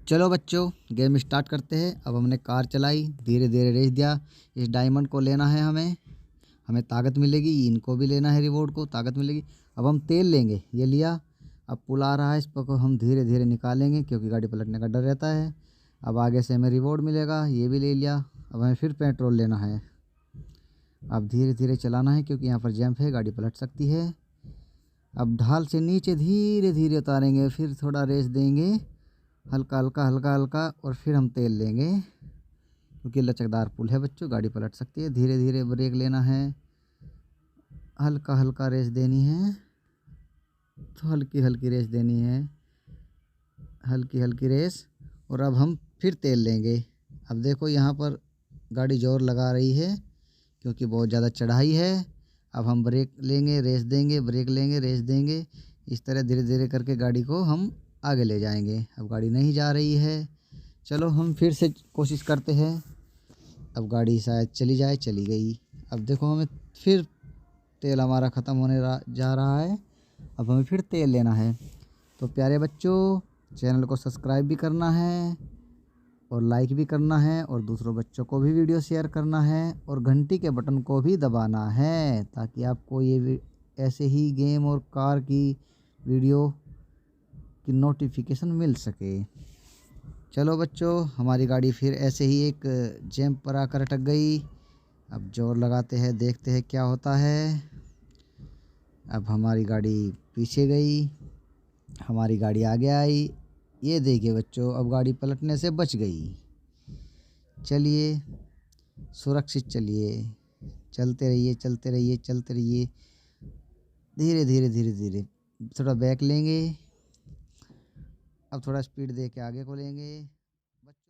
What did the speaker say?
चलो बच्चों, game start करते हैं। अब हमने कार चलाई, धीरे धीरे रेस दिया। इस डायमंड को लेना है हमें, हमें ताकत मिलेगी। इनको भी लेना है, रिवॉर्ड को ताकत मिलेगी। अब हम तेल लेंगे, ये लिया। अब पुल आ रहा है, इस पर को हम धीरे धीरे निकालेंगे क्योंकि गाड़ी पलटने का डर रहता है। अब आगे से हमें रिवॉर्ड मिलेगा, ये भी ले लिया। अब हमें फिर पेट्रोल लेना है। अब धीरे धीरे चलाना है क्योंकि यहाँ पर जंप है, गाड़ी पलट सकती है। अब ढाल से नीचे धीरे धीरे उतारेंगे, फिर थोड़ा रेस देंगे, हल्का हल्का हल्का हल्का, और फिर हम तेल लेंगे क्योंकि लचकदार पुल है बच्चों, गाड़ी पलट सकती है। धीरे धीरे ब्रेक लेना है, हल्का हल्का रेस देनी है, तो हल्की हल्की रेस देनी है, हल्की हल्की रेस। और अब हम फिर तेल लेंगे। अब देखो यहाँ पर गाड़ी जोर लगा रही है क्योंकि बहुत ज़्यादा चढ़ाई है। अब हम ब्रेक लेंगे, रेस देंगे, ब्रेक लेंगे, रेस देंगे। इस तरह धीरे धीरे करके गाड़ी को हम आगे ले जाएंगे। अब गाड़ी नहीं जा रही है, चलो हम फिर से कोशिश करते हैं। अब गाड़ी शायद चली जाए, चली गई। अब देखो हमें फिर तेल हमारा ख़त्म होने जा रहा है। अब हमें फिर तेल लेना है। तो प्यारे बच्चों, चैनल को सब्सक्राइब भी करना है और लाइक भी करना है, और दूसरों बच्चों को भी वीडियो शेयर करना है, और घंटी के बटन को भी दबाना है ताकि आपको ये ऐसे ही गेम और कार की वीडियो की नोटिफिकेशन मिल सके। चलो बच्चों, हमारी गाड़ी फिर ऐसे ही एक जंप पर आकर अटक गई। अब जोर लगाते हैं, देखते हैं क्या होता है। अब हमारी गाड़ी पीछे गई, हमारी गाड़ी आगे आई। ये देखिए बच्चों, अब गाड़ी पलटने से बच गई। चलिए, सुरक्षित चलिए, चलते रहिए, चलते रहिए, चलते रहिए। धीरे धीरे धीरे धीरे थोड़ा बैक लेंगे। अब थोड़ा स्पीड दे के आगे को लेंगे।